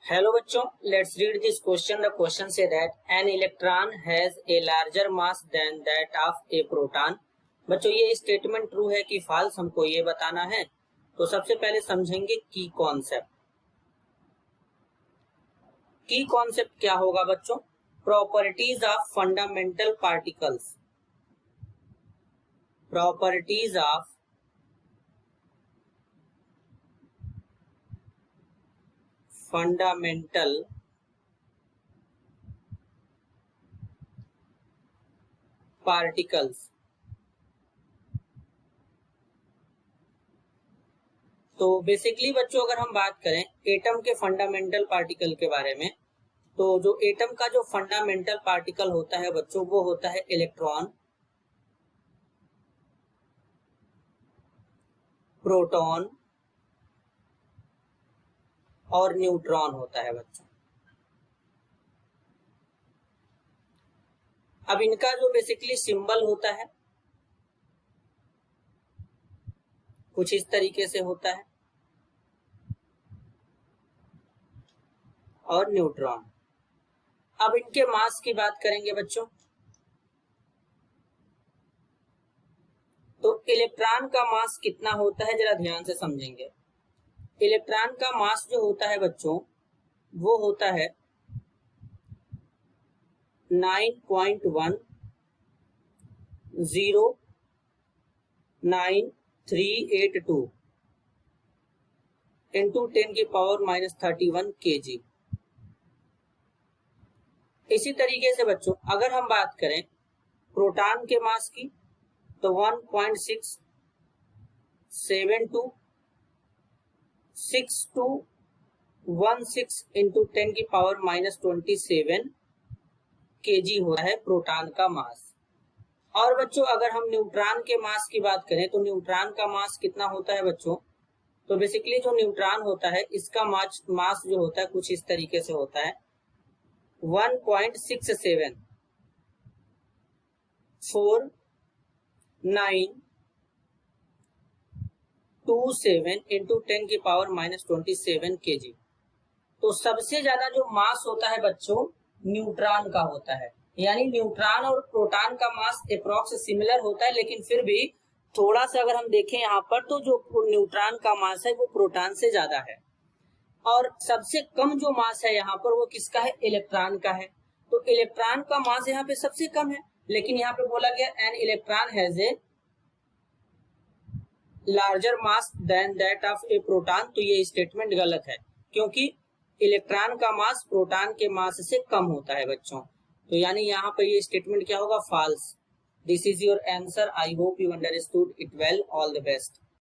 Hello बच्चों, let's read this question. The question say that an electron has a larger mass than that of a proton. बच्चों ये statement true है कि false हमको ये बताना है। तो सबसे पहले समझेंगे की कॉन्सेप्ट। की कॉन्सेप्ट क्या होगा बच्चों? Properties of fundamental particles. Properties of fundamental particles. तो बेसिकली बच्चों अगर हम बात करें एटम के फंडामेंटल पार्टिकल के बारे में, तो जो एटम का जो फंडामेंटल पार्टिकल होता है बच्चों वो होता है इलेक्ट्रॉन, प्रोटॉन और न्यूट्रॉन होता है बच्चों। अब इनका जो बेसिकली सिंबल होता है कुछ इस तरीके से होता है और न्यूट्रॉन। अब इनके मास की बात करेंगे बच्चों, तो इलेक्ट्रॉन का मास कितना होता है जरा ध्यान से समझेंगे। इलेक्ट्रॉन का मास जो होता है बच्चों वो होता है 9.1098382 इंटू 10⁻⁻31 kg। इसी तरीके से बच्चों अगर हम बात करें प्रोटॉन के मास की तो 1.6726216 इंटू 10⁻⁻27 kg होता है प्रोटॉन का मास। और बच्चों अगर हम न्यूट्रॉन के मास की बात करें तो न्यूट्रॉन का मास कितना होता है बच्चों? तो बेसिकली जो न्यूट्रॉन होता है इसका मास जो होता है कुछ इस तरीके से होता है 1.67497 इंटू 10⁻⁻27 kg। तो सबसे ज्यादा जो मास होता है बच्चों न्यूट्रॉन का होता है, यानी न्यूट्रॉन और प्रोटॉन का मास अप्रॉक्स सिमिलर होता है, लेकिन फिर भी थोड़ा सा अगर हम देखें यहाँ पर तो जो न्यूट्रॉन का मास है वो प्रोटॉन से ज्यादा है। और सबसे कम जो मास है यहाँ पर वो किसका है? इलेक्ट्रॉन का है। तो इलेक्ट्रॉन का मास यहाँ पे सबसे कम है, लेकिन यहाँ पे बोला गया an electron has a larger mass than that of a proton. तो ये स्टेटमेंट गलत है क्योंकि इलेक्ट्रॉन का मास प्रोटॉन के मास से कम होता है बच्चों। तो यानी यहाँ पर ये स्टेटमेंट क्या होगा? False. This is your answer. I hope you understood it well. All the best.